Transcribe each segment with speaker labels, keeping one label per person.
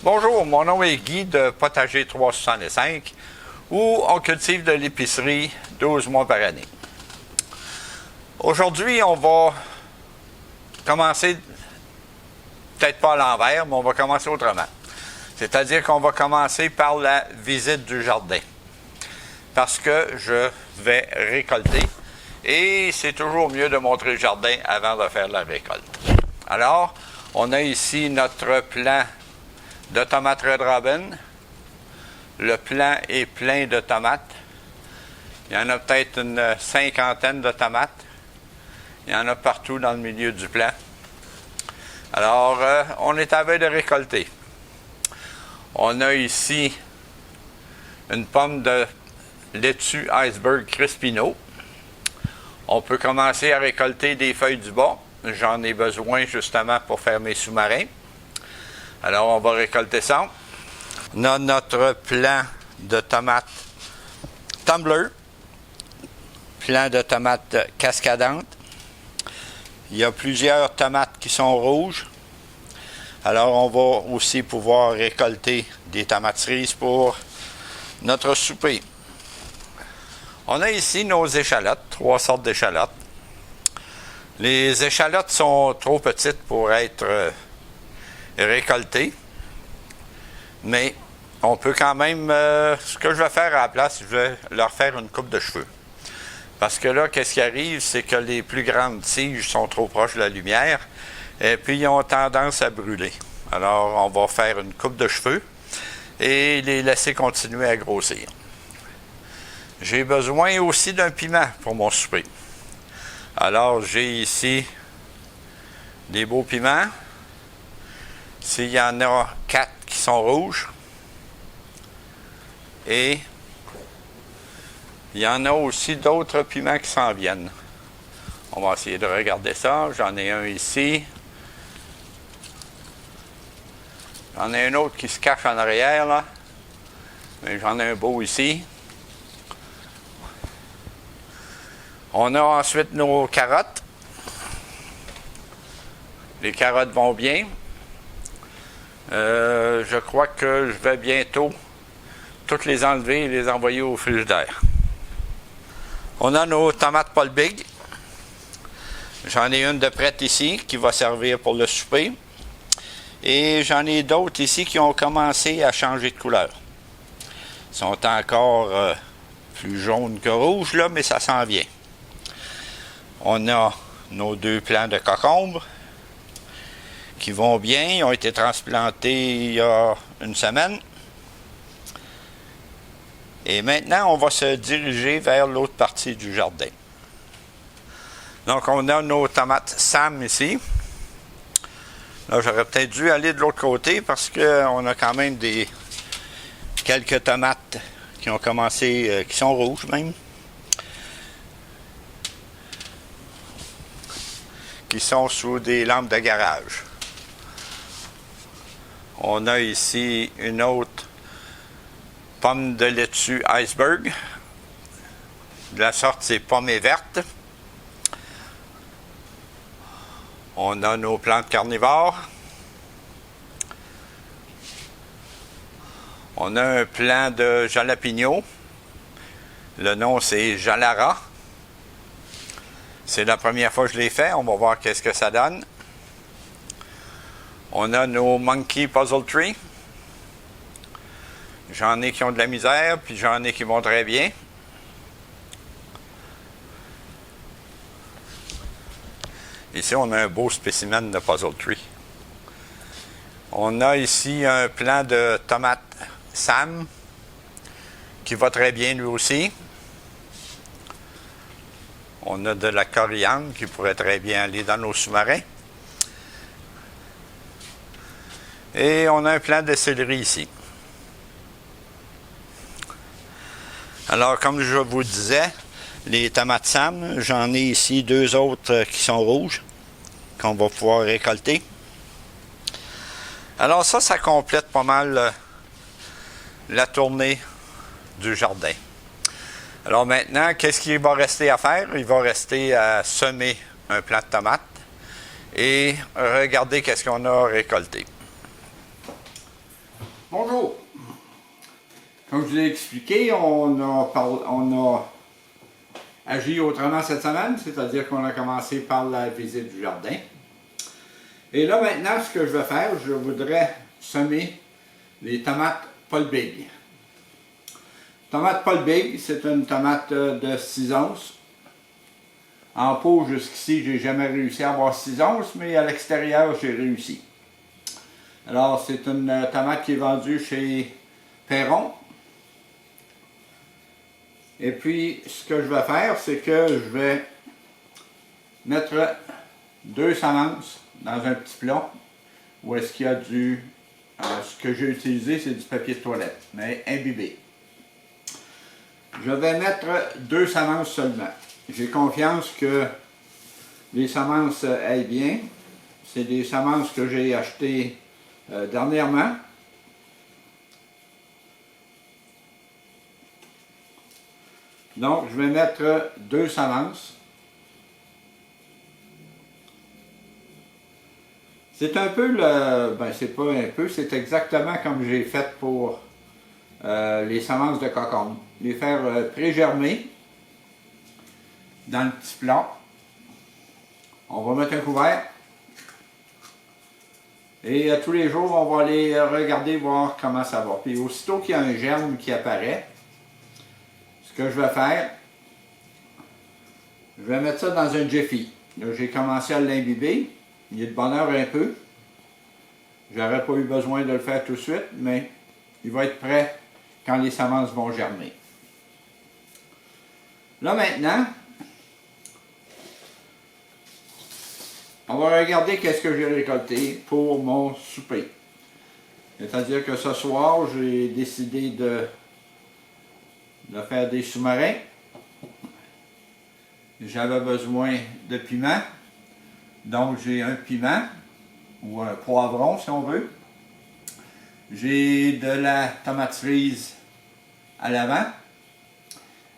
Speaker 1: Bonjour, mon nom est Guy de Potager 365 où on cultive de l'épicerie 12 mois par année. Aujourd'hui, on va commencer, peut-être pas à l'envers, mais on va commencer autrement. C'est-à-dire qu'on va commencer par la visite du jardin. Parce que je vais récolter et c'est toujours mieux de montrer le jardin avant de faire la récolte. Alors, on a ici notre plant de tomates Red Robin. Le plant est plein de tomates. Il y en a peut-être une cinquantaine de tomates. Il y en a partout dans le milieu du plant. Alors, on est à veille de récolter. On a ici une pomme de laitue Iceberg Crispino. On peut commencer à récolter des feuilles du bas. J'en ai besoin justement pour faire mes sous-marins. Alors, on va récolter ça. On a notre plant de tomates Tumbler, plant de tomates cascadantes. Il y a plusieurs tomates qui sont rouges. Alors, on va aussi pouvoir récolter des tomates cerises pour notre souper. On a ici nos échalotes, 3 sortes d'échalotes. Les échalotes sont trop petites pour être récoltées, mais on peut quand même, ce que je vais faire à la place, je vais leur faire une coupe de cheveux. Parce que là, qu'est-ce qui arrive, c'est que les plus grandes tiges sont trop proches de la lumière et puis ils ont tendance à brûler. Alors, on va faire une coupe de cheveux et les laisser continuer à grossir. J'ai besoin aussi d'un piment pour mon souper. Alors, j'ai ici des beaux piments. S'il y en a 4 qui sont rouges. Et il y en a aussi d'autres piments qui s'en viennent. On va essayer de regarder ça. J'en ai un ici. J'en ai un autre qui se cache en arrière, là. Mais j'en ai un beau ici. On a ensuite nos carottes. Les carottes vont bien. Je crois que je vais bientôt toutes les enlever et les envoyer au frigidaire. On a nos tomates Paul Big. J'en ai une de prête ici qui va servir pour le souper. Et j'en ai d'autres ici qui ont commencé à changer de couleur. Ils sont encore plus jaunes que rouges, là, mais ça s'en vient. On a nos 2 plants de cocombres qui vont bien. Ils ont été transplantés il y a une semaine. Et maintenant, on va se diriger vers l'autre partie du jardin. Donc, on a nos tomates Sam ici. Là, j'aurais peut-être dû aller de l'autre côté parce qu'on a quand même quelques tomates qui ont commencé, qui sont rouges même. Qui sont sous des lampes de garage. On a ici une autre pomme de laitue Iceberg. De la sorte, c'est pommée verte. On a nos plantes carnivores. On a un plant de jalapeno. Le nom, c'est Jalara. C'est la première fois que je l'ai fait. On va voir qu'est-ce que ça donne. On a nos Monkey Puzzle Tree. J'en ai qui ont de la misère, puis j'en ai qui vont très bien. Ici, on a un beau spécimen de Puzzle Tree. On a ici un plant de tomates Sam qui va très bien lui aussi. On a de la coriandre qui pourrait très bien aller dans nos sous-marins. Et on a un plant de céleri ici. Alors, comme je vous disais, les tomates Sam, j'en ai ici 2 autres qui sont rouges, qu'on va pouvoir récolter. Alors ça complète pas mal la tournée du jardin. Alors maintenant, qu'est-ce qu'il va rester à faire? Il va rester à semer un plant de tomates et regarder qu'est-ce qu'on a récolté. Bonjour! Comme je vous l'ai expliqué, on a agi autrement cette semaine, c'est-à-dire qu'on a commencé par la visite du jardin. Et là maintenant, ce que je vais faire, je voudrais semer les tomates Paul Big. Tomate Paul Big, c'est une tomate de 6 onces. En pot, jusqu'ici, j'ai jamais réussi à avoir 6 onces, mais à l'extérieur, j'ai réussi. Alors, c'est une tomate qui est vendue chez Perron. Et puis, ce que je vais faire, c'est que je vais mettre 2 semences dans un petit plat où est-ce qu'il y a du... ce que j'ai utilisé, c'est du papier de toilette, mais imbibé. Je vais mettre 2 semences seulement. J'ai confiance que les semences aillent bien. C'est des semences que j'ai achetées dernièrement. Donc, je vais mettre 2 semences. C'est un peu le... ben, c'est pas un peu, c'est exactement comme j'ai fait pour les semences de cocombe. Les faire pré-germer dans le petit plat. On va mettre un couvert. Et tous les jours, on va aller regarder, voir comment ça va. Puis aussitôt qu'il y a un germe qui apparaît, ce que je vais faire, je vais mettre ça dans un Jiffy. Là, j'ai commencé à l'imbiber. Il est de bonne heure un peu. J'aurais pas eu besoin de le faire tout de suite, mais il va être prêt quand les semences vont germer. Là maintenant, on va regarder qu'est-ce que j'ai récolté pour mon souper. C'est-à-dire que ce soir, j'ai décidé de faire des sous-marins. J'avais besoin de piment. Donc j'ai un piment, ou un poivron si on veut. J'ai de la tomate cerise à l'avant.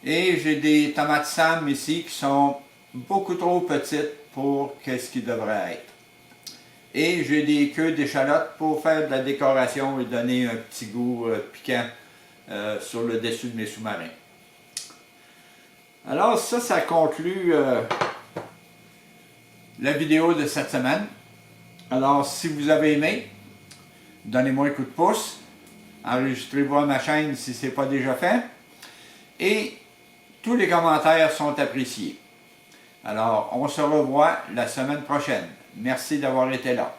Speaker 1: Et j'ai des tomates Sam ici qui sont beaucoup trop petites pour ce qu'ils devraient être. Et j'ai des queues d'échalotes pour faire de la décoration et donner un petit goût piquant sur le dessus de mes sous-marins. Alors ça conclut la vidéo de cette semaine. Alors si vous avez aimé, donnez-moi un coup de pouce. Enregistrez-vous à ma chaîne si ce n'est pas déjà fait. Et tous les commentaires sont appréciés. Alors, on se revoit la semaine prochaine. Merci d'avoir été là.